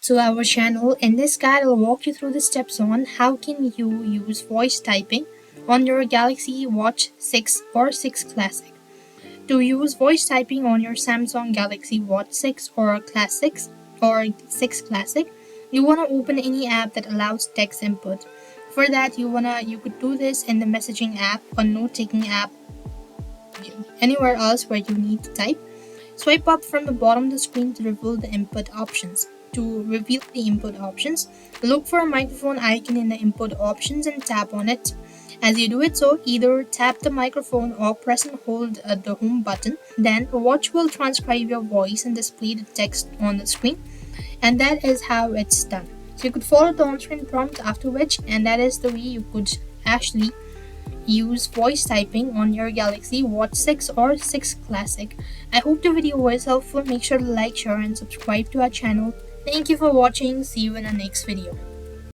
to our channel. In this guide, I'll walk you through the steps on how can you use voice typing on your Galaxy Watch 6 or 6 Classic. To use voice typing on your Samsung Galaxy Watch 6 or Classics or 6 Classic, you want to open any app that allows text input. For that, you could do this in the messaging app or note-taking app, anywhere else where you need to type. Swipe up from the bottom of the screen to reveal the input options. To reveal the input options, look for a microphone icon in the input options and tap on it. As you do it so, either tap the microphone or press and hold the home button. Then Watch will transcribe your voice and display the text on the screen. And that is how it's done. So you could follow the on-screen prompt after which, and that is the way you could actually use voice typing on your Galaxy Watch 6 or 6 Classic. I hope the video was helpful. Make sure to like, share and subscribe to our channel. Thank you for watching. See you in the next video.